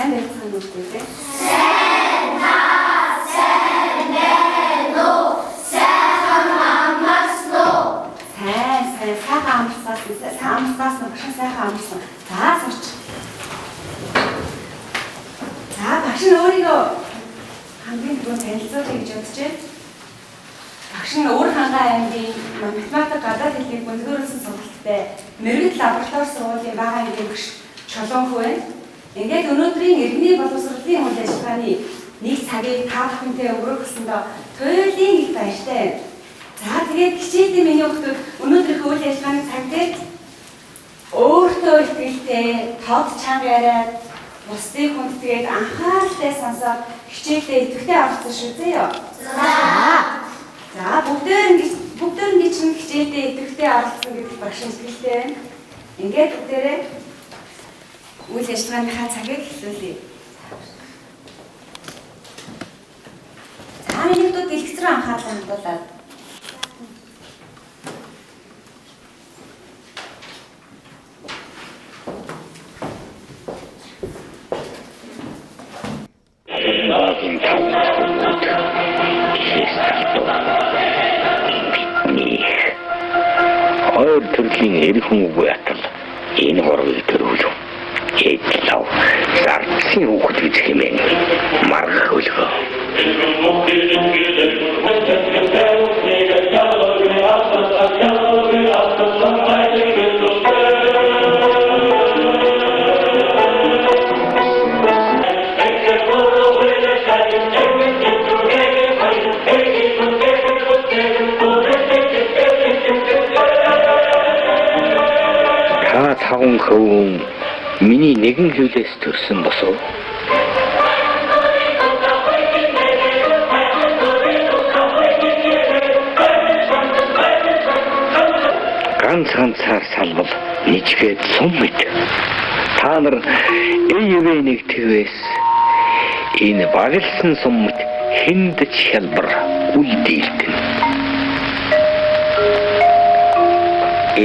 сайн байцгаана уу те? Сайн байна уу? Сайхан амарсан уу? Сайхан амарсан багш сайхан амарсан. За сурч. За багш нь өөрийгөө хамгийн түрүү танилцуулъя гэж бодож байна. Багш нь Өвөр Хангай аймгийн математик гадаад хэлний гүнзгийрүүлсэн сургалттай мэрэгэл лаборатори сургуулийн бага ангийн багш Чулуунх байна. Ингээд өнөөдрийн иргэний боловсролын үйл ажиллагааны нэг цагийг та бүхэнтэй өнгөрөөсөндөө туйлын их баяртай байна. За тэгээд хичээлийн миний хүүхдүүд өнөөдрийнхөө үйл ажиллагааны цаг дээр өөртөө итгэлтэй, тод чанга яриад, бусдыг хүндэтгээд анхааралтай сонсоод хичээлдээ идэвхтэй оролцсон шүү заяа. За бүгдээр нь чинь хичээлдээ идэвхтэй оролцсон гэдэг багш итгэлтэй байна. Ингээд бүгдээрээ үйл ажиллагааныхаа цагийг эхлүүлье. За миний хүүхдүүд дэлгэц рүү анхаарлаа хандуулаад. Хоёр төрлийн эр хүн үгүй атал энэ горыг төрүүлв. Эдлав зарцын хүүхэд гэж хэмээн маргах хөлгөө. Та таван хөвөн миний нэгэн хөвлөөс төрсөн босоо. Ганцаар салбал ничгээд сум мэд. Та нар ээвээ нэг твэс энэ баглсан сумд хиндэж хялбар үлдээлтэн.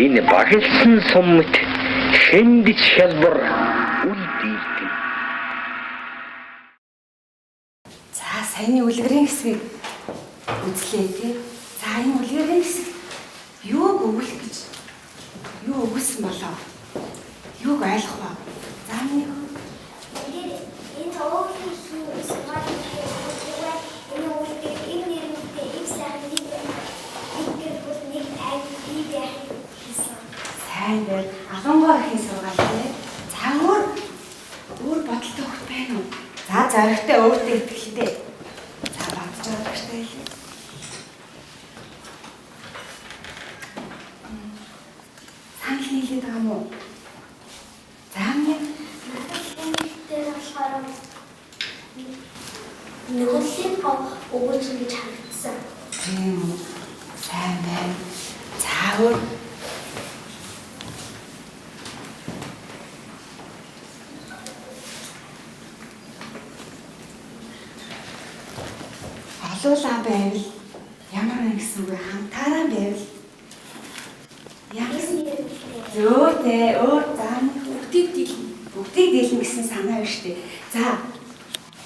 Энэ баглсан сумд хиндэж хялбар үлдээлтэн. За саяны үлгэрийн хэсгийг үзлээ тий. За энэ үлгэрийн хэсэг юуг өгөх гэж юу өгсөн болоо? Юуг ойлгох вэ? За миний Энэ тоогийн сүнсгай энэ үлдээ энэ нэрнтэй их сайн нэг ай бий байсан. сайн байна. Алангой ихийн сургаалтай. За өөр бодолтой хөх байна уу? За зарагтай өөртөө итгэлтэй. За бодож байгаа гэжтэй хэлээ. Санал нийлээд байгаа юм уу? За миний Тэр болохоор нэгэн өгөөж ингэж харагдсан. тийм үү. Сайн байна. За өөр олуулаа байвал ямар нэг гэсэн үг хамтаараа байвал зөөтэй өөр зааны бүгдийг дийлнэ гэсэн санаа байна шүү дээ. За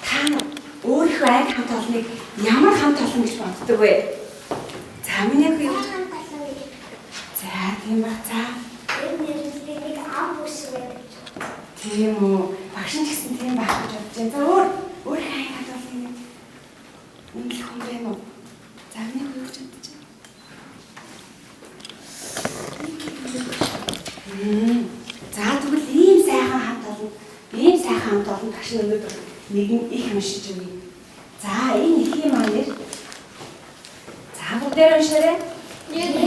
та өөрийнхөө айх хамт олныг ямар хамт олон гэж боддог вэ? За миний юу? За тийм ба за. Энэ нэрнтэй нэг ам бүс байдаг. Тийм үү. Багш нь гэсэн тийм байх гэж бодож байна. За өөрийнхөө айх хамт олныг энэ л хүн байна уу? За миний юу гэж бодож байна? За тэгвэл ийм сайхан хамт олон багш нь өнөөдөр нэгэн их уншиж өгье. За энэ ихийн маань нэр. За бүгдээр уншаарай. 1 2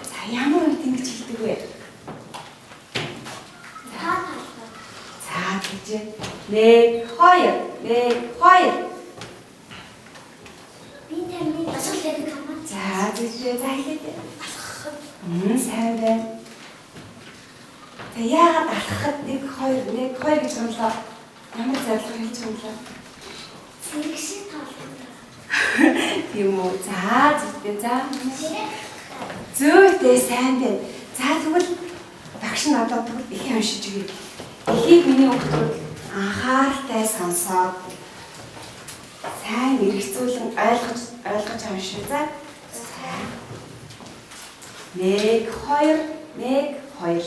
За ямар үед ингэж хэлдэг вэ? За тэгж 1 2 Би таны асуулт гэдэг юм. За тэгж за хэлээ. Сайн байна. Тэг яагаад алхахад 1 2 гэж онлоо. Ямар зорилго хийж онлоо? Зэрэгшээ тоолох. Тийм үү. За зүгтээ за. Зөөтэй сайн байна. За тэгвэл багш нь одоо их уншиж өгье. эдгийг миний хүүхдүүд анхааралтай сонсоод сайн эргэцүүлэн ойлгож уншив за. 1 2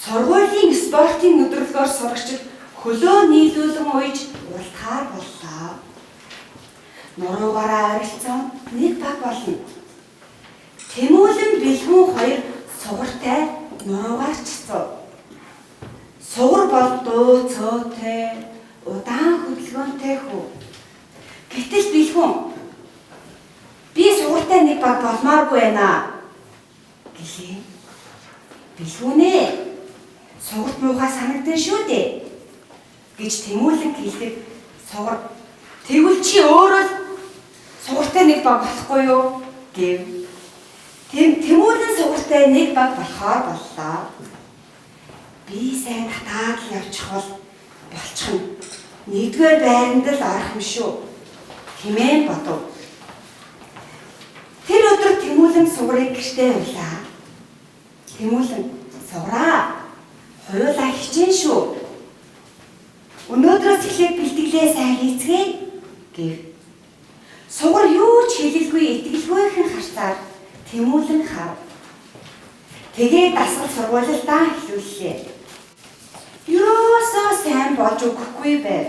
Сургуулийн спортын өдрөлгөөр сурагчид хөлөө нийлүүлэн уйж уралдахаар боллоо. Нуруугаараа ойролцоон 1 баг болно. Тэмүүлэн бэлгүүн 2 сугартай нуруугаар чицв. Сугар бол дуу цөөтэй, удаан хөдөлгөөнтэй хүү. Гэтэл бэлгүүн би сугартай 1 баг болмааргүй байна гэлээ. Бэлгүүнээ сугарт муухай санагдсан шүү дээ гэж тэмүүлэн хэлдэг сугар. Тэгвэл чи өөрөө сугартай 1 баг болохгүй юу гэв. Тэмүүлэн сугартай 1 баг болохоор боллоо. Би сайн татаад л явчих бол болчихно. 1-р байранд л орох юм шүү хэмээн бодов. Тэр өдөр тэмүүлэн сугарыг гэртээ явлаа. Тэмүүлэн сугараа хоёулаа хичээн шүү. Өнөөдрөөс эхлээд бэлтгэлээ сайн хийцгээе гэв. Сугар юу ч хэлэлгүй итгэлгүйхэн харцаар тэмүүлэн хав. Тэгээд дасгал сургуулиудаа хэлүүллээ. Юусоо сайн болж өгөхгүй байв.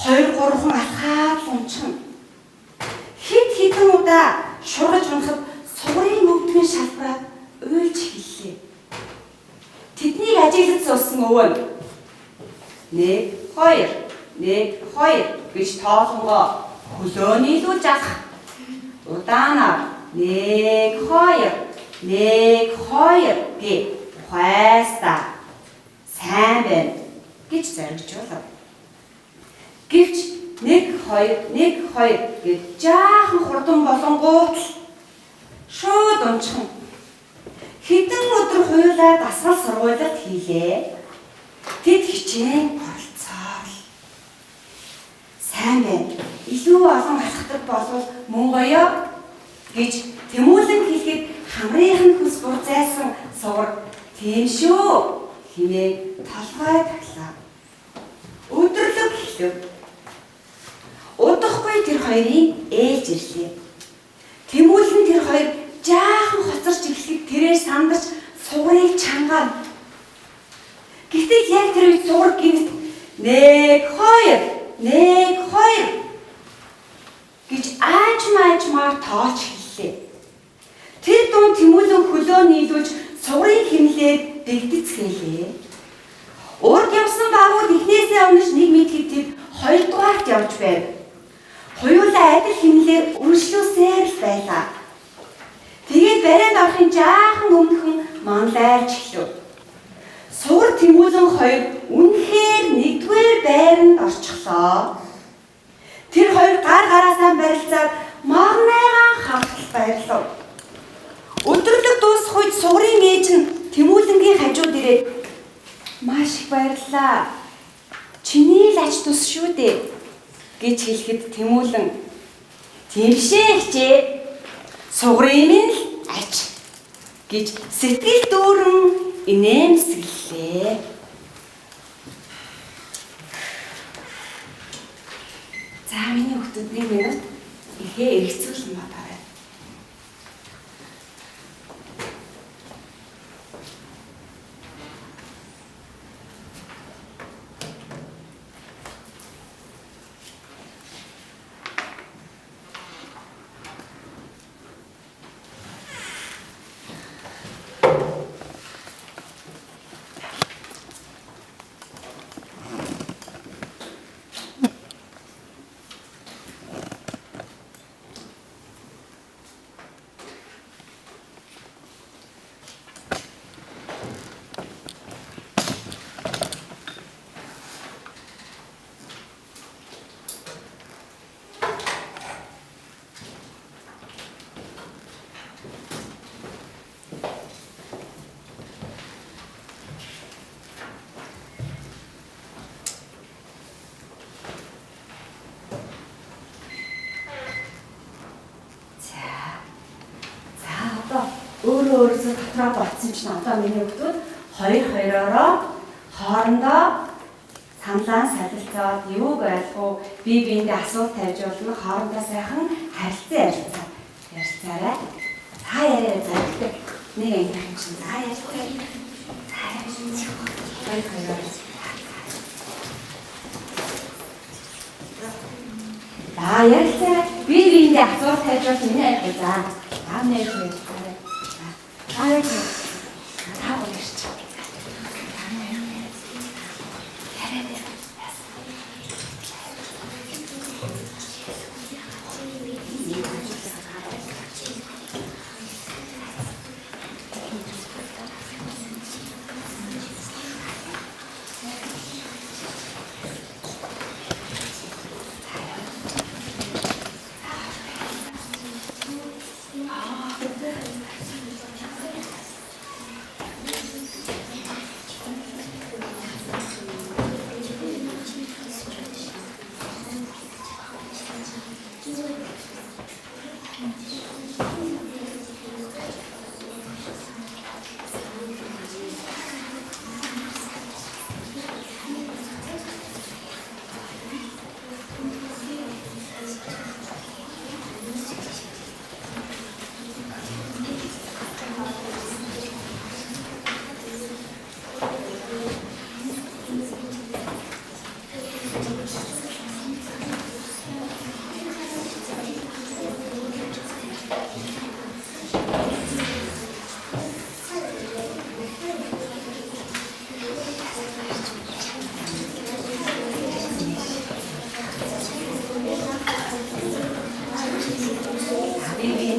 2-3 алхаад унчихна. Хэдэн удаа шургаж унахад сугарын өвдгөн шалбараа уйлж хэллээ. Тэднийг ажиглаж суусан өвөө 1 2 гэж тоолонгоо хөлөө нийлүүлж авах. Удаанаар 1 2 гэ хайста сайн байна гэж зоригжуулав. Гэвч 1 2 гэж жаахан хурдан болонгууд шууд унчихна. Хэдэн өдөр хуйлаа дасгал сургуулиуд хийлээ. Тэд хичээн оролцоо. Сайн байна. Илүү олон алхдаг болвол мөн гоё гэж тэмүүлэн хэлэхэд хамрынхын хүс бүр зайсан сугар тийм шүү хэмээн толгой таглаа. Өдөрлөг хэлв. Удахгүй тэр хоёрын ээлж ирлээ. Тэмүүлэн тэр хоёр жаахан хоцорч эхлэхэд тэрээр сандарч сугарыг чангаав. Гэтэл яг тэр үед сугар гинт 1 2 гэж аажмаар тоолж хэллээ. Тэр дунд тэмүүлэн хөлөө нийлүүлж сугарыг хэмлээд дэгдэцгэлээ. Урд явсан багууд эхнээсээ өмнөж 1 мэдэхэд тэр 2 дугаарт явж байв. Хоёулаа адил хэмлээр үргэлжлүүлсээр л байлаа. Тэгээд бариад орохын жаахан өмнөхөн манлайлж эхлэв. Сугар тэмүүлэн 2 үнэхээр 1-р байранд орчихлоо. Тэр 2 гараасаа барилцаад магнайгаан хавтал баярлав. Өдөрлөг дуусах үед сугарын ээж нь тэмүүлэнгийн хажууд ирээд маш их баярлалаа. Чиний л ач тус шүү дээ гэж хэлэхэд тэмүүлэн "Тиймшээ хичээ. Сугарын минь л ач" гэж сэтгэл дүүрэн инээмсэглээ. За миний хүүхдүүд 1 минут ихээ эргэцүүлэн бодоорой. Өөрөөсөө дотроо болцсон чинь одоо миний хүүхдүүд 2-2-ороо хоорондоо саналаа солилцоод юуг ойлгоо бие биендээ асуулт тавьж болно хоорондоо сайхан харилцаа ярилцаарай. За яриа зардаг нэг анги юм чинь за ярьцгаая. За ярилцаа бие биендээ асуулт тавьж бол миний ярих за аавны ярих ярилцаарай. За ярилцаа. Та хоёр ярьж.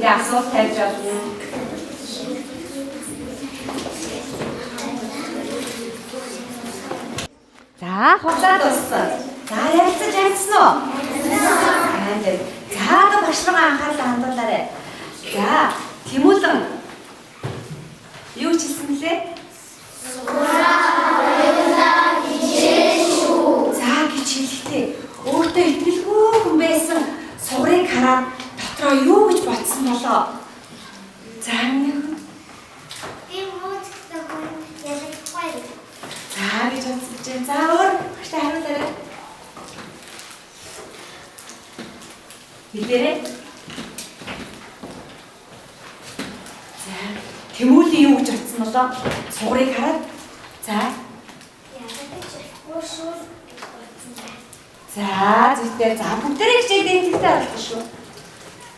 Асуулт тавьж байна. За хугацаа дууссан. За ярилцаж амжсан уу? За одоо багш руугаа анхаарлаа хандуулаарай. За Тэмүүлэн юу хэлсэн лээ? За гэж хэлэхдээ өөртөө итгэлгүй хүн байсан сугрыг хараад дотроо юу гэж бодсон болоо? За нэг за гэж бодсон чинь за өөр багштай хариулаарай. Хэлээрэй. За Тэмүүлэн юу гэж бодсон болоо? Сугрыг хараад за за зүйтэй за бүгдээрээ хичээлдээ тэнцтэй болчихсон шүү.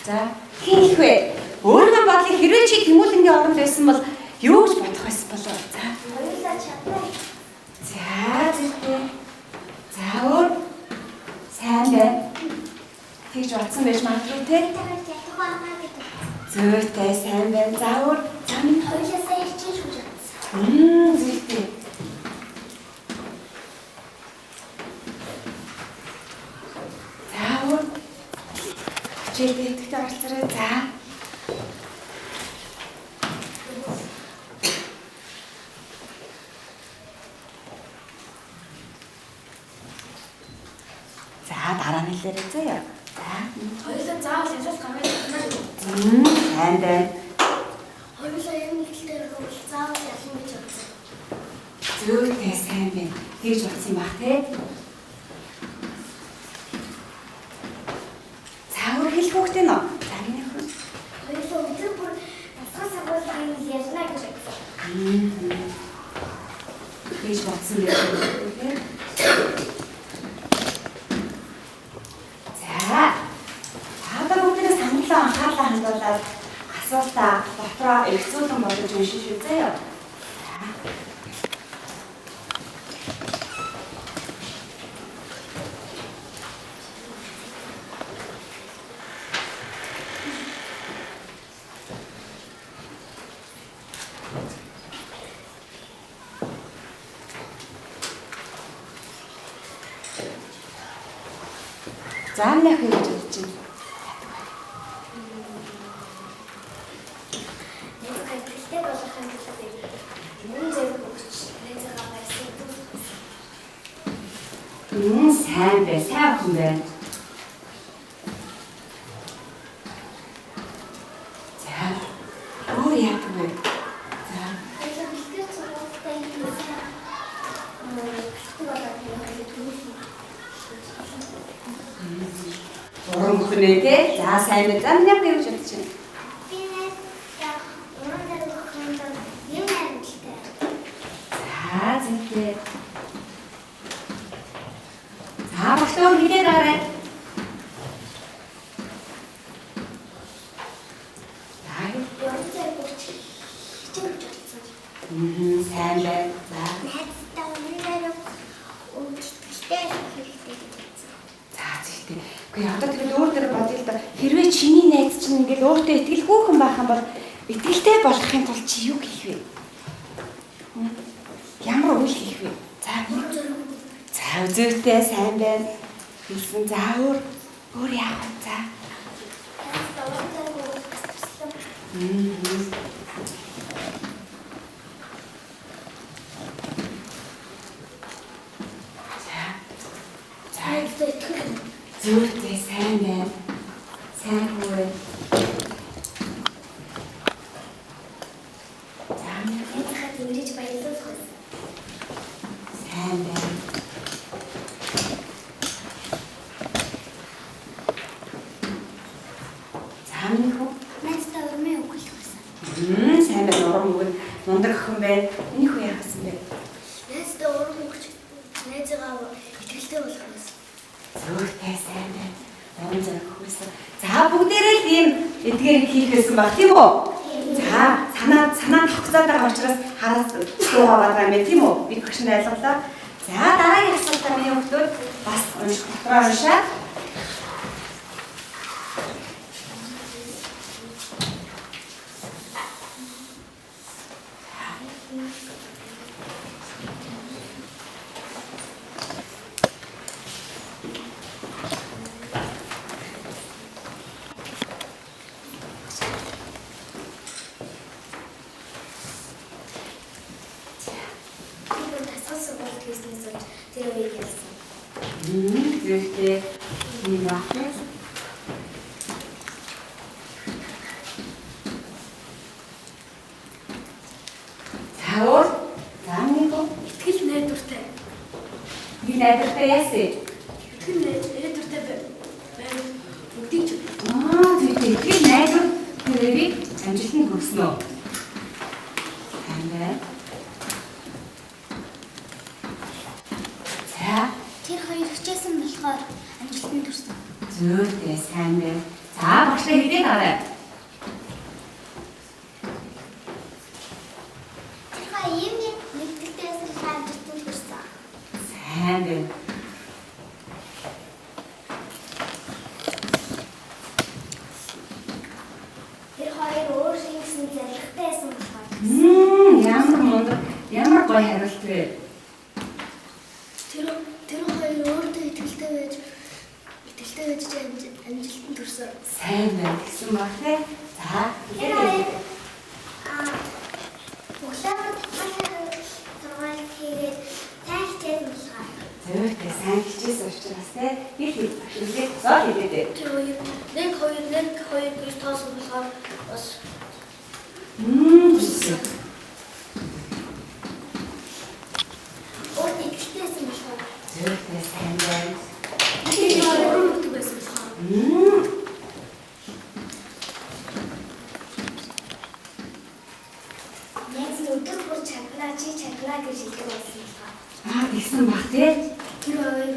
За хин их вэ? Өөрийнхөө бодлыг хэрвээ чи Тэмүүлэнгийн оронд байсан бол юу гэж бодох байсан болоо? За хоёулаа чадна. за зүйтэй. За өөр сайн байна. Тэгж бодсон байж магадгүй те. Зүйтэй сайн байна. За өөр за минь Хоёулаа сайн хийж үзсэн. зүйтэй. За өөр хичээлдээ идэвхтэй оролцоорой. За дараа нь хэлээрэй заяа. За Хоёулаа заавал ясаас камер татна. сайн байна. Хоёулаа яг нэг л дээр бол заавал ялна гэж бодсон. Зүйтэй сайн байна. Тэгж бодсон баг те. За өөр хэлэх хүүхдээ нөө. За миний хүн. Хоёулаа өдөр бүр насгаас агуулгын ялна гэж бодсон. Тэгж бодсон байх үү те. Хадаа бүгдээс хамтлаа анхаарлаа хандуулаад асуултаа дотроо эргцүүлэн бодож уншиж үзье. Заамнах гэж бодож байна. Сайн бай, сайн хүн байна. За, өөр яах вэ? За. нэ тий. За сайн байна. За миний яг юу гэж бодож байна? Би нэг яг уран дээр өгөх юм амжилттай. За зинтэй. За багтаа хэлээд аваарай. Уран дээр өгч хичээл болсон. Сайн байна. За. Найздаа уран дээр өгч хичээл хэрэгтэй. За зинтэй. Үгүй одоо тэгэл өөр дээр бодъё л да. Хэрвээ чиний найз чинь ингээл өөртөө итгэлгүй хүн байх юм бол итгэлтэй болохын тулд чи юу хийх вэ? Ямар үйл хийх вэ? За үзүүртэй сайн байна. Хэлсэн. За өөр яах вэ? За. Зүрхтэй сайн байна. Сайн хөөе. За Энэ хат ингэж баярлуулах уу? сайн байна. За минь хөө. Найздаа урмын өгөх байсан. Сайн байна. Урам өгөн мундаг охин байна. Миний хөө яах гэсэн бэ? Найздаа урам өгч найзгаа итгэлтэй болох байсан. Зүрхтэй сайн байна. Урам зориг өгсөн. За бүгдээрээ л ийм эдгээр хийх гэсэн баг тийм үү? За санаа тогтцоод байгаа учраас хараас дуугаа байгаа юм тийм үү? Би багш нь ойлголоо. За дараагийн асуултаа миний хүмүүс бас дотроо уншаа. Тэр үеийг ярьсан. Зүрхтэй ийм байна. Таур замиго Итгэл найдвартай. би найдвартай яасан. Итгэл найдвартай байна. Бүгдийг ч Зүрхтэй итгэл найдвар тэрийг амжилтанд хүрсэн үү? Сайн байна. За тэр хоёр хичээсэн болохоор амжилтанд хүрсэн. зүрхтэй сайн байна. За багшлаа хэлээд аваа. Тэр хоёр юмны нэгдэлтэйс амжилтанд хүрсэн. Сайн байна. Тэр хоёр өөр шингэсэн зоригтойсэн болохоор. Ямар мундаг, ямар гоё хариулт вэ? Тэр хоёр өөртөө итгэлтэй байж амжилтанд хүрсэн. Сайн байна гэсэн баг тий. За Тэр хоёр өглөөд сургаал хийгээд сайн хичээсэн болохоор. зүрхтэй сайн хичээсэн учраас тий их багшлаа зоо хэлээд. Тэр хоёр нэг хоёр гэж тоосон болохоор бас өөртөө итгэлтэйсэн болохоор. зүрхтэй сайн байна. Тэр хоёр өрөвдөг байсан болохоор. Найз нь өдөр бүр чадлаа гэж хэлдэг байсан болохоор. Тэгсэн баг тий. Тэр хоёр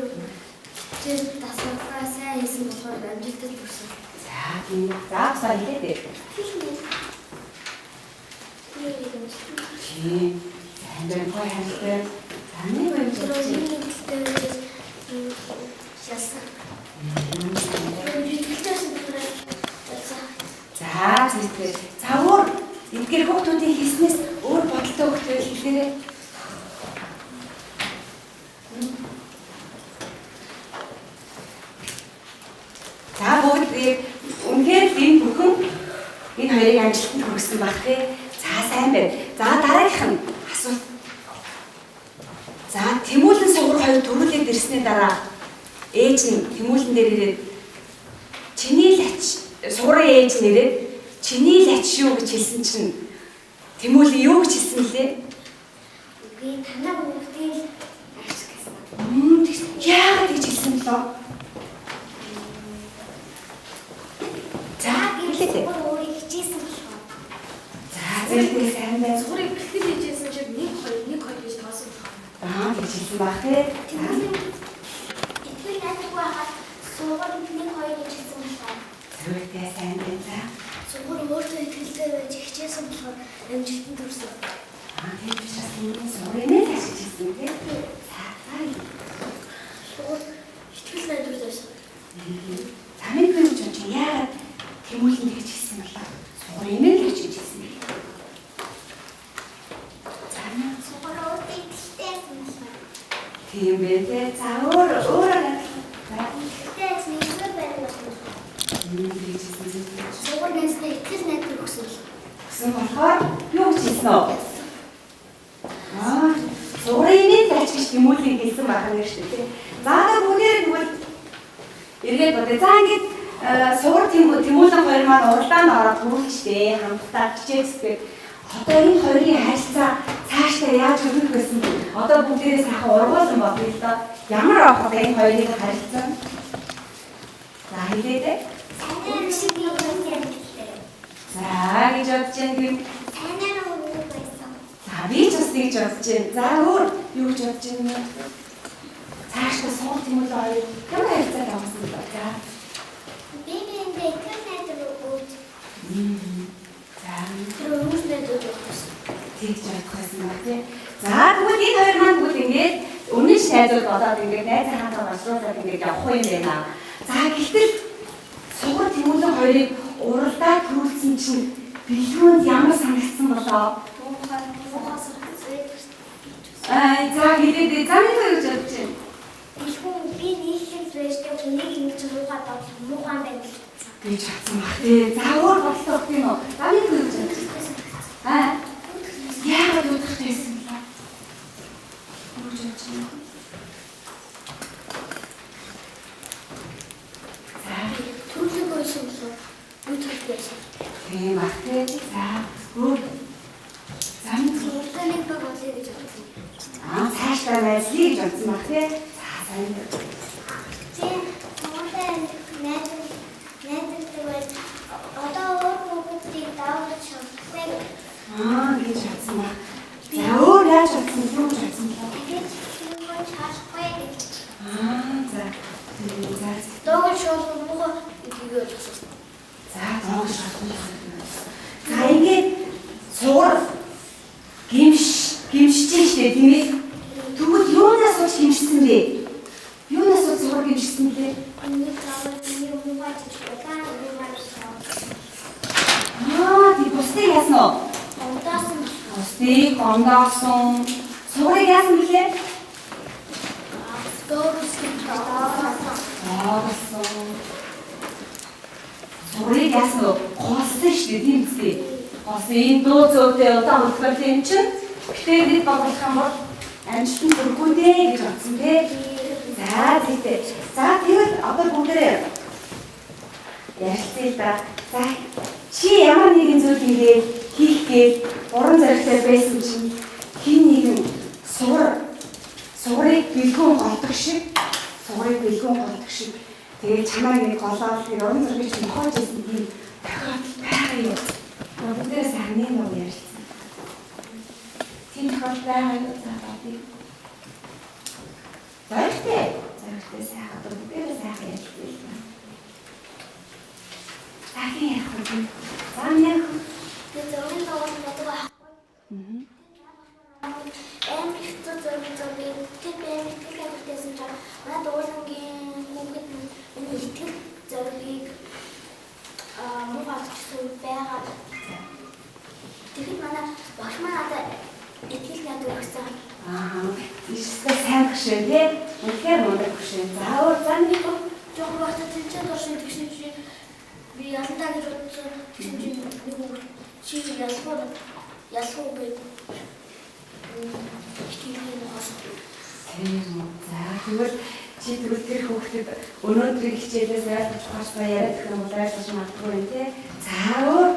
тэр дасгалаа сайн хийсэн болохоор амжилтанд хүрсэн. За тийм заавсаа хэлээд. Тийм. Сайн байна гоё хариулт. Таны байна Тэр гэж. хоёр нэгдэлтэй шалсан. За зүрхтэй. За өөр эдгээр хүүхдүүдийн хийснээс өөр бодолтой хүүхдүүд хэлээрэй. За бүгд үнэхээр л энэ бүхэн энэ хоёрыг амжилтанд хүргэсэн баг тий. За сайн байна. За дараагийнх нь асуулт. За Тэмүүлэн сугар хоёр төрүүлээд ирсний дараа ээж нь Тэмүүлэн дээр ирээд чиний л ач сугарын ээж нэрээ чиний л ач юу гэж хэлсэн чинь Тэмүүлэн юу гэж хэлсэн лээ? Би танаа бүгдийг ач гэсэн. Яагаад гэж хэлсэн лөө? хэлээ. Өөрийг хичээсэн болохоор. За зэрэг сайн байна. Өөрийг бэлтгэл хийжсэн чинь 1 2 гэж тоосон болохоор. Гэж хэлсэн баг тий. Итгэл найдах байгаад суугаар 1 2 гэж хэлсэн болохоор. Зэрэг сайн байна. Суугаар өөртөө итгэлтэй байж хичээсэн болохоор амжилтанд хүрсэн. Тийм учраас энэ сургамжны ашиг хийсэн тий. Суугаар итгэл найдвар байсан. Замын хүн чинь яагаад тэмүүлэн гэж хэлсэн болоо? Сургамжны гэж хэлсэн юм. Суугаар өөртөө итгэлтэй байсан. Тийм байх тий. За өөрөө Тэс нэгэн байна. Суугаар нэстэй итгэл найдвар өгсөн. Гэсэн болохоор юу гэж хэлсэн үү? Сургамжны ажиж гэж тэмүүлэн хэлсэн байгаа юм шүү дээ. Заадаа бүгдээр тэгвэл эргээд бодъё. За ингээд сугар тэмүүлэн хоёр маань уралдаанд ороод хүрэлчтэй хамтдаа хичээцгээд одоо энэ хоёрын харилцаа цаашдаа яаж өрнөх гэсэн одоо бүгдээрээ сайхан ургуулсан бодлоо л доо. Ямар авах вэ энэ хоёрын харилцаа? За хэлээдээ. Сайн шиг юм байна. За гэж бодож юм. Сайнаар өгөх байсан. За би ч бас тэгж бодож байна. За өөр юу гэж бодож байна? Цаашдаа сугар тэмүүлэн хоёр ямар харилцаа тавьсан бэ? За Бибиэндээ итгэл найдвар өгөөд. За Тэр өөрөөсөө өгсөн. тэгж бодохсон баг тий. За тэгвэл энэ хоёр маань бүгд ингээд өмнө нь найзууд болоод ингээд найз хаантаа боловсруулаад ингээд явах юм байна. За гэтэл сугар тэмүүлэн хоёрыг уралдаа төрүүлсэн чинь бэлгүүнд ямар санагдсан болоо? За хэлээд замын хоёр гэж бодож байна. Бэлгүүн би нийлхэл зүйтэй хүнийг ингэж муугаад муугаан байна гэж бодсон. Гэж бодсон баг тий. За өөр бодлоо өгөх юм уу? Замын хоёр гэж бодож байна. Яагаад удах байсан бэ? Түлхэг байсан болов уу төл байсан. Тийм баг тий. За өөр замын Уралдааныг баг олъё гэж бодсон. цаашдаа байслыг гэж бодсон баг тий. За сайн. Тийм уралдаан найдвар одоо өөр хүмүүсийг давуулж чадахгүй. Гэж бодсон баг. За өөр яаж бодсон юу гэж бодсон бэ? Тэгээд юу чадахгүй гэж. За. За. Догоо шууд муугаа итгэгээд болсон. За доогш шатна. За ингээд сугар гимшиж штэ тийм ээ. Тэгвэл юунаас ууч гимшсэн бэ? Юунаас ууч сугар гимшсэн бэ? Нэг таван нэг муугаа чичгэн муугаа. Тийм бусдыг яасан уу? Ондаасан. Бусдыг ондоосон. Сугарыг яасан бэлээ? Доогоос Сугарыг яасан уу? Голсон штэ тийм үстэй. Голсон энэ дуу зөөтэй удаан хөлбөр юм чинь. Гэтэ бид болох юм бол амжилтанд хүрэхгүй дээ гэж бодсон тий. За тийм. За тэгвэл одоо бүгдээ ярилцъя да. За чи ямар нэгэн зүйл ингээд хийх гээд уран зоригтой байсан чинь хин нэгэн сугарыг бэлгүүн голдог шиг тэгээд чамайг нэг голоод тэр уран зориг чинь мохож байсан тийм тохиолдол байгаа юм. Бүгдээ сайн нэг ярьсан. Тийм тохиолдол байгаа юм заавал. Зайхтэй сайхан бүгдээ сайхан ярьсан. Сайхан ярих юм. Заамнах. тэр зөвхөн надад байхгүй. Их зөвхөн тэр бэлтгэсэн чинь манай дуулангийн хүүхэд энэ итгэл зорилгыг муугaalчихсан байгаа. Тэгэхээр манай багш маань надад итгэл надад өгсөн. Ийшээ сайн гүшээ тий. Үнэхээр мундаг гүшээ. Заавал замын Жог багтаа тэнцэн дурсан тэгсэн чинь би ялантаа гэж бодсон. Чинь нэг чи ялахгүй За тэгвэл чи тэгвэл тэр хүүхдэд өнөөдрийн хичээлээс айлтгаж байгаа яриад гэх юм уу айлтгаж магадгүй юм тий. За өөр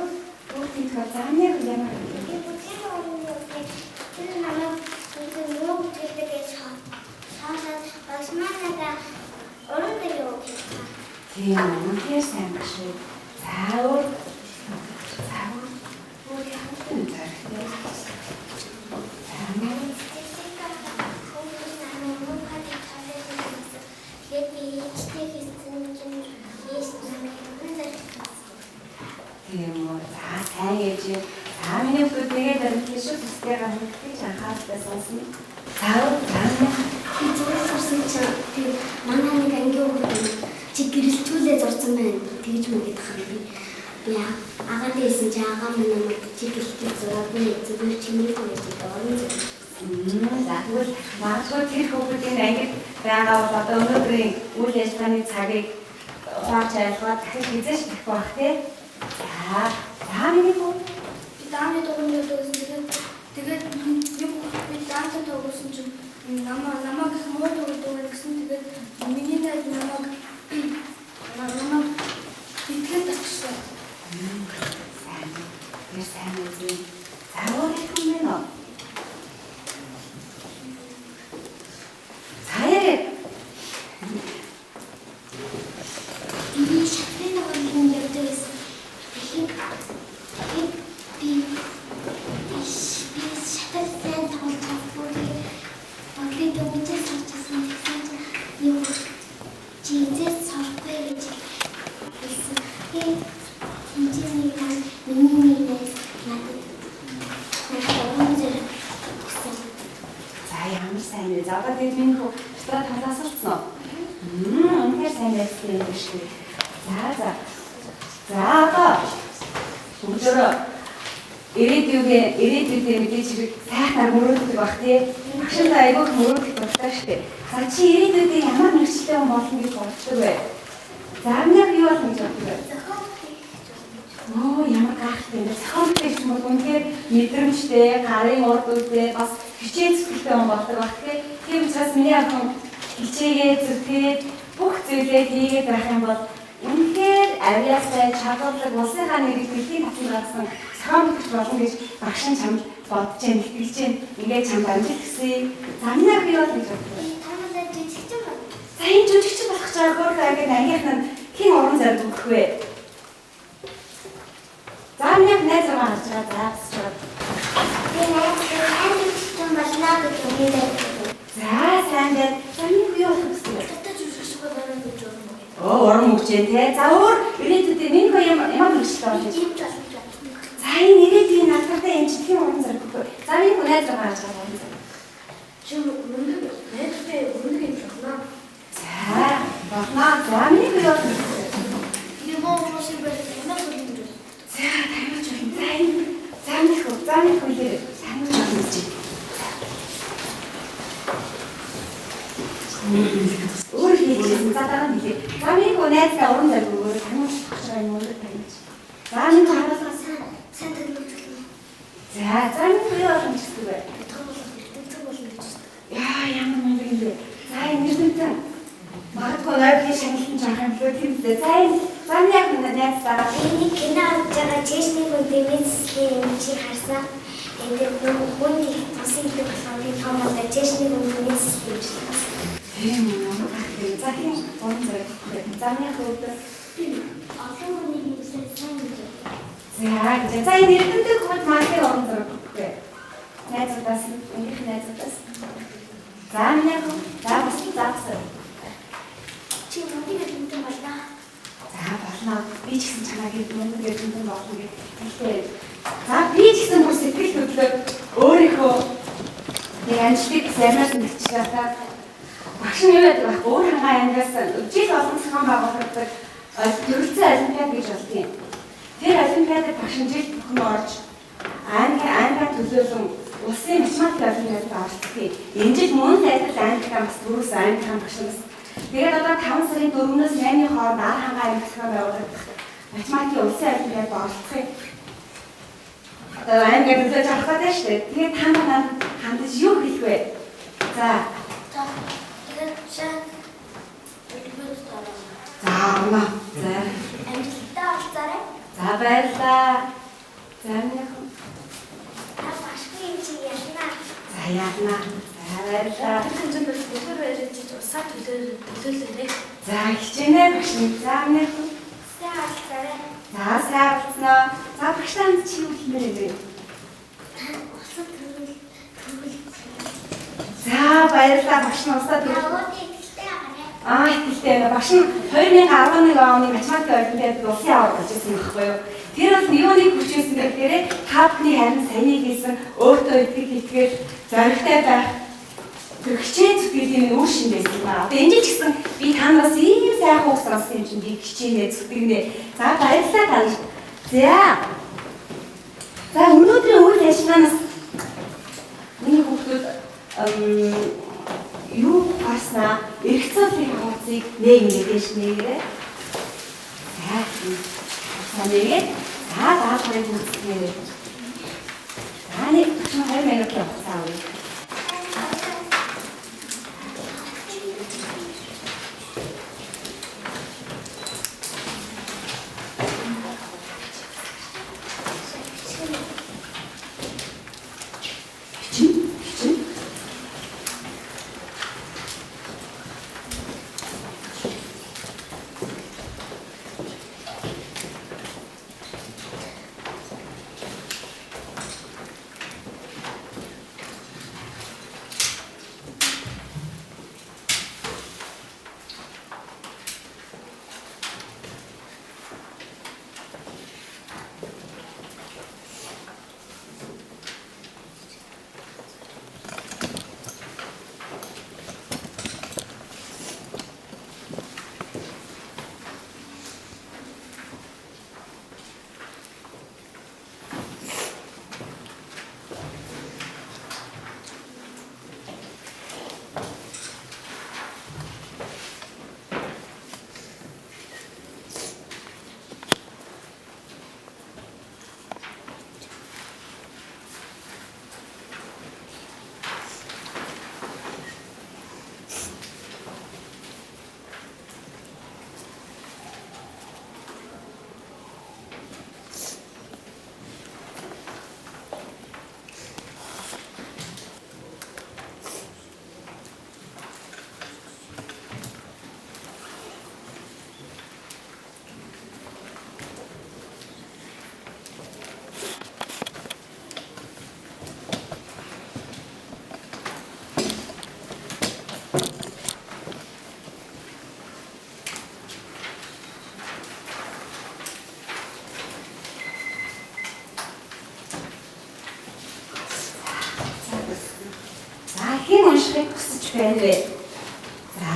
хүүхдийн тохиол заамны ямар юм бэ? тэр намайг юу гэдэг гэж хаалт басманада орон дээр юу гэх юм. Тийм үнэхээр сайн гүшээ. За өөр төстэйгээ хөнгөлж анхааралтай сонсно. За. Би зүгээр сурсан чинь тэр манай нэг ангийн хүүхэд чи гэрэлтүүлээ зурсан байна. Тэгж мэгийд хаа би. Би агаад хэлсэн чи агаа минь намайг чи гэрэлтээ зураагүй зүгээр чиний гэж орон зөв. За тэгвэл магадгүй тэр хүүхдийн ангид байгаа бол одоо өнөөдрийн үйл ажиллагааны цагийг хувааж айлгаад дахиж хизээш тавих байх тий. За миний хүү Би дааны дугуйд өгсөн тэгээд би даантай тоглосон чинь намайг муу дугуйд гэсэн тэгээд миний найз намайг битгэл татчихсан. сайн үзье. За өөрөө хүмүүс нөө. Цаяраа. Би шатрын нэг явдагс. Би шатрын тоглож баглыг өгчээс сурчсан гэсэн юм чийзээс сурахгүй гэж хэлсэн. Инженерийн миний надад За ямар сайн вэ? За одоо тэгээд минь шатраа талаасарсан уу? Үнэхээр сайн байсан юм шиг. За одоо өчигдөр ирээдүйдээ мэдээж хэрэг сайхнаар мөрөөддөг баг тий. Багштай айгуух мөрөөдөх дуртай штеп. За чи ирээдүйдээ ямар мэргэжлтэй хүн болно гэж боддог вэ? Замнаг юу болох гэж боддог вэ? Ямар гайхалтай юм бэ? Зохиолтой юм бол үнэхээр мэдрэмжтэй, гарын урд үедээ бас хичээл зүтгэлтэй хүн болдог баг тий. Тийм учраас миний ахын хичээгээ зүтгээд бүх зүйлээ хийгээд байх юм бол үнэхээр авьяастай чадварлаг улсынхаа нэрийг дэлхийн татсан гаргасан зохиолч болно гэж багш нь чамд бодож байна, итгэж байна. Ингээд чамд амжилт хүсье. Замнаа би бол гэж боддог. Тамаа жижигч юм байна. За энэ жижигч болох ч байгаагүй ингээд ангийнх нь хин уран зориг өгөх вэ? Замнаа найз руу гарч байгаа заасчаад. Би найз юм байна гэж үнэхээр. За сайн байна. Замнаа юу болох вэ? Татаж үзэх байна гэж байна. Уран мөгчээ те. За өөр ирээдүйдээ минь ямар мэргэжлтэй болж байна? Ийм жаа. За энэ ирээдүйн наадтай энэ чихийн уран зориг өгөө. За минь найз руу гарч байгаа юм. Чи үнэхээр найзтай үнэхээр байна. За болно. За минь юу болох вэ? Юм уу шиг байна. Ямар юм бэ? За тавьж байна. За минь хөлөө сайн болж байна. Өөр хийх за дараа нь хэлээ. За минь найзтай уран зориг өгөө. Танаас багш байгаа юм уу таних. За минь хаалгаа сайн төлөвлөлт. За минь юу болох юм бэ? Ямар мундаг юм бэ? За энэ нэрнтэй. Магадгүй найрны шангалтын жаахан лөө тиймдээ. За энэ яг найзтайгаа Энийг кино авч байгаа чэшний хүн дэмэслийн юм чи харсан. Ингээд хүний тусын гэдэг болохоор би томоотой чэшний хүн дэмэслийн юм. тийм юм. За тийм уран зориг. За яг өөдөө олон хүний юмсаа сайн гэж. за энэ нэрнтэй хот මාгийн уран зориг өгөө. Найзуудаас өмнөх найзуудаас. За яг бас заасан. Чи модыг гэдэг юм байна. За болно. Би ч гэсэн чанаагийн мөнгө гэдэг юм болно гэх. Тэгэхээр за би ч гэсэн бүр сэтгэл хөдлөд өөрийнхөө нэг анчлыг сайнаас мэдчихлээ. Багш нь юу гэдэг вэ? Өөр хангаа ангиас жил олон зохион байгуулагддаг төрөлцөө олимпиад гэж болдгийг. Тэр олимпиадад багш нь жил бүхэн орж ангиа төлөөлөн улсын математик олимпиадад оролцдог. Энэ жил мөн сайдал ангийнхаа бас дөрөс ангийнхаа багш нас. Тэгээд одоо 5 сарын 4-өөс 8-ны хооронд ар хангаа англи зохион байгуулагдах математикийн улсын олимпиадад оролцохыг одоо ангиа төлөөлж авах гэдэг шүү дээ. Тэгээд та надад хандаж юу хэлэх вэ? За Тэгээд сайн үлгэр дараа. За амаа. За Амжилттай олцаарай. за баярлаа. За минь Та башгүй юм чи яана. за яана. За баярлаа. Тэнцэн бүхэр барьж усаа төлөөлөөрэй. За хичээнэ багш минь. За минь Сайн олцаарай. за сайн болсноо. За багштай чи юу хэлмээр вэ? Усаа төлөөл. За баярлалаа багш нь усаа төлөв. Ихтэй аваарай. Ихтэй багш нь 2011 оны математик олимпиадад улсын аваад авчихсан байхгүй юу? Тэр бол юуныг хүчээсэн гэхээр та бүхний харин саяыг хэлсэн өөртөө хүүхдүүд эдгээр хэлтгэл зоригтой байх тэр хичээн зүтгэлийн үр шин байсан юм аа. Одоо энэ ч гэсэн би танаас ийм сайхан үг сонссон юм чинь би хичээнээ зүтгэнэ. За баярлалаа тань. За өнөөдрийн үйл ажиллагаанаас миний хүүхдүүд юу гарснаа эрх цолын хуудсыг нээгнэ гэж нээгээрэй. За нэгээд даалгаврыг үзснээр. За нэг 2 минут явцгаа үе. Хүсэж байна вэ? За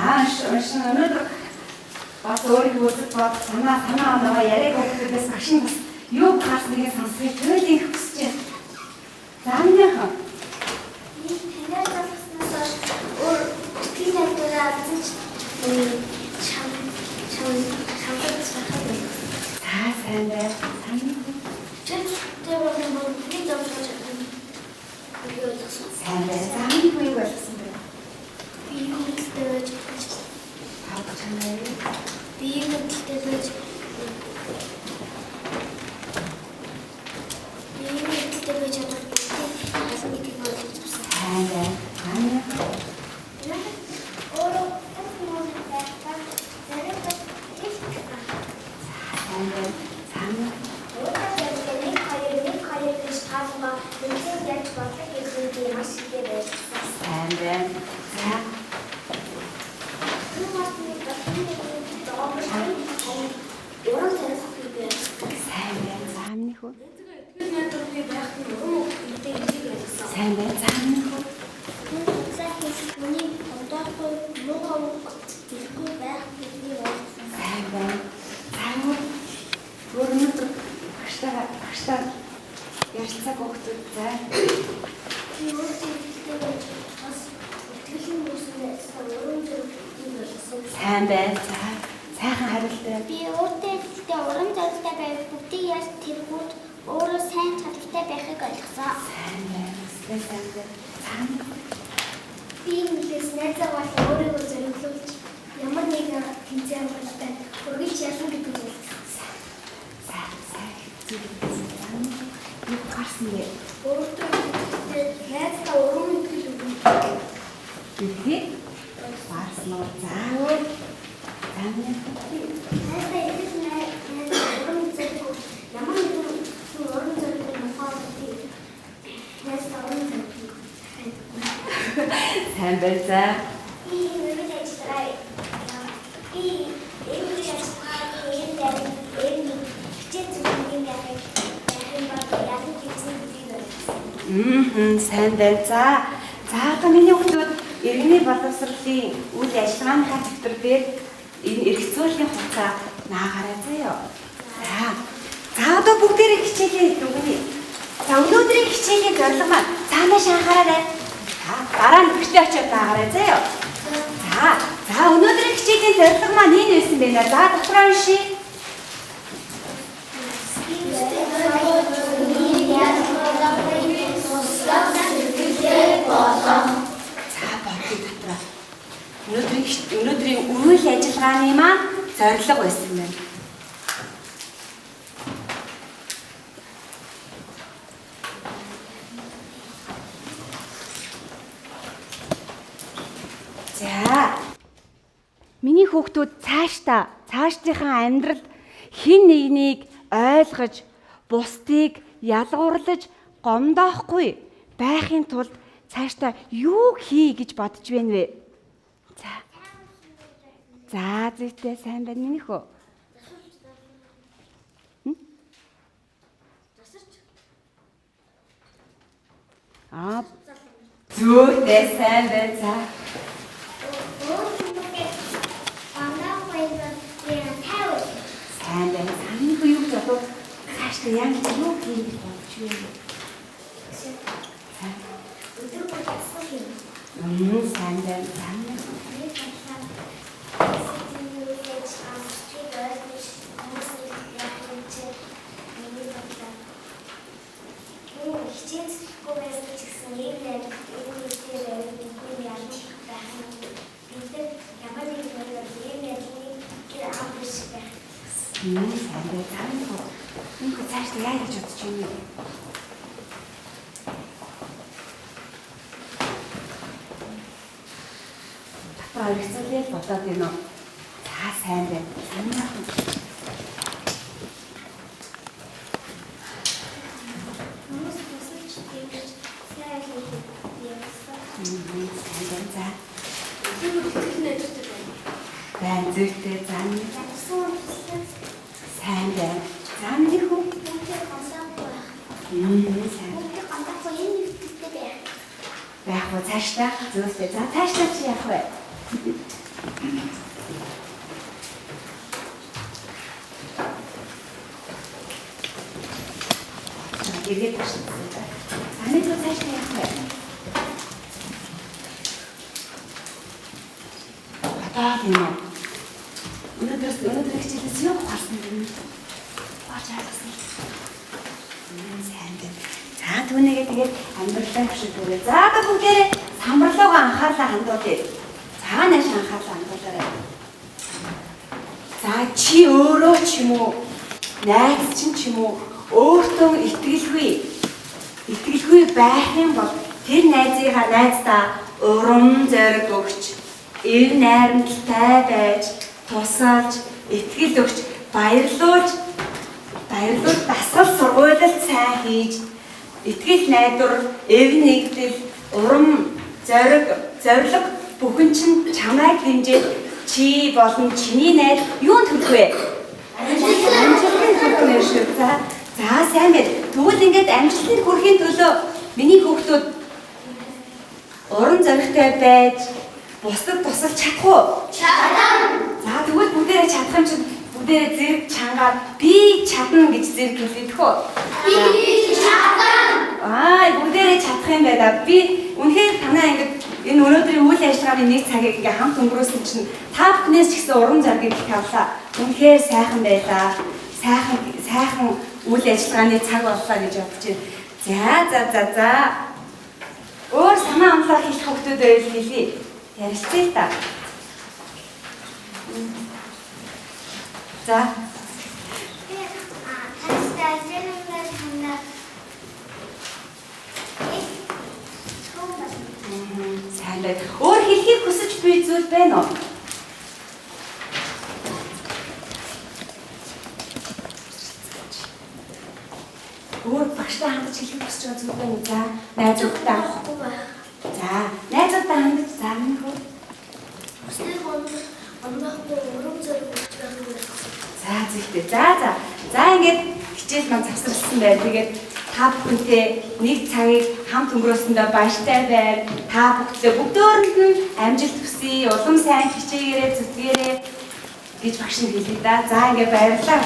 өнөөдөр бас өөрийнхөө үзэл бодол санаа яриаг өгөхөөс машин бас юу гарсныг сонсхийг төлөөлөх хүсэж байна. За минийхэн. Танай залууснаас өөр тиймэрхүү авч шамдагч байхад байна. За сайн байна. Тэр бол би зөвшөөрч байна. Сайн байна. За минийх юу болсон бэ? Би юундтэйж хавчнаа. Би юундтэйж ярилцааг өгдөг зай. Сайн байна. Сайхан хариултаа. Би өөртөө уран зоригтой байв. Бүгдийг яаж тэргүүт өөрөө сайн чадaltaй байхыг ойлгосон. Сайн байна. Би инглиш найзаа бол өөрийгөө зориглуулж ямар нэгэн тэмцээн болтой үргэлж ялан гэдэг нь сайн. Юу гарсан бэ? Өөртөө найзаа уран мэдгэл өгнө. Үгүй. Гарсан уу? Заавал. Намайг найзаа ирэх уран мэдгэл ямар нэгэн уран зориг мохоо найзаа уран зориг. сайн байна. Сайн байна. За одоо миний хүмүүс иргэний боловсролын үйл ажиллагааныхаа дэвтэр дээр энэ эргэцүүлгийн хугацаа наагаарай заяа. За одоо бүгдээрээ хичээлээ өгнө. За өнөөдрийн хичээлийн зорилго маань цаанаас анхаарай. Дараа нь гэртээ очиод наагаарай заяа. За өнөөдрийн хичээлийн зорилго маань энэ байсан байна. За дотроо уншия. Өнөөдрийн үйл ажиллагааны маань зорилго байсан байна. За. Миний хүүхдүүд цаашдынхаа амьдралд хэн нэгнийг ойлгож, бусдыг ялгуурлаж, гомдоохгүй байхын тулд цаашдаа юу хий гэж бодож байна вэ? За зүйтэй сайн байна минийх үү? Зүйтэй сайн байна. Сайн байна. Саний юу гэж бодов? Цаашдаа яг юу хий гэж бодож байна? Сайн байна. Энэ цаашдаа яа гэж бодож байна вэ? Татвар хэрэгцүүлээд бодоод байна уу? За сайн байна. Зүйтэй зам. Сайн байна. Зам нэг хөө. Сайн. Яг гоо цаашдаа зүйтэй. За цаашдаа чи яах вэ? Гэрээ таштай. Аны зүй цаашдаа яах вэ? Батаа юм. Өнөөдөр хичээлээс юу гарсан бэ? Баач харсан. Сайн байна. За түүнийгээ тэгээд амьдралаа хөшөлгөөрэй. За одоо бүгдээрээ самбарлуугаа анхаарлаа хандуулъя. Цаанаас анхаарлаа хандуулаарай. За чи өөрөө ч юм уу, найз чинь ч юм уу, өөртөө итгэлгүй байх юм бол тэр найздаа урам зориг өгч, ив найрамдалтай байж, тусалж, итгэл өгч, баярлуулж дасгал сургуульд сайн хийж, итгэл найдвар, эв нэгдэл, урам, зориг бүхэн чинь чамайг дэмжиж чи болон чиний найз юунд хүрэх вэ? Амжилтанд хүрэх шүү. За сайн байна. Тэгвэл ингээд амжилтанд хүрэхийн төлөө миний хүүхдүүд урам зоригтой байж бусдад тусалж чадах уу? Чадна. За тэгвэл бүгдээрээ чадах юм чинь бүгдээрээ зэрэг чангаар би чадна гэж зэрэг хэлэх үү? Би чадна. Бүгдээрээ чадах юм байна. Би үнэхээр танаа ингээд энэ өнөөдрийн үйл ажиллагааны нэг цагийг ингээ хамт өнгөрөөсөн чинь та бүхнээс ч гэсэн урам зориг их авлаа. Үнэхээр сайхан байлаа. Сайхан үйл ажиллагааны цаг боллоо гэж бодож байна. За. Өөр санаа онцлог хэлэх хүмүүстэй хэлье. Ярилцъя та. За. Сайн байна. Өөр хэлхийг хүсэж буй зүйл байна уу? Өөр багштай хандаж хэлхийг хүсэж байгаа зүйл байна уу? За, найзуудтай авахгүй байх. За, найзуудтай хандаж зарна хөө. Өсний ондоохгүй урам зориг өгч байх юм байна. За, зүйтэй. За, ингээд хичээл маань завсарласан байна. Тэгээд та бүхэнтэй нэг цагийг хамт өнгөрөөсөндөө баяртай байна. Та бүгдээ бүгдөөнд нь амжилт хүсье. Улам сайн хичээгээрэй, зүтгээрэй гэж багш нь хэлээ да. За ингээ баярлалаа.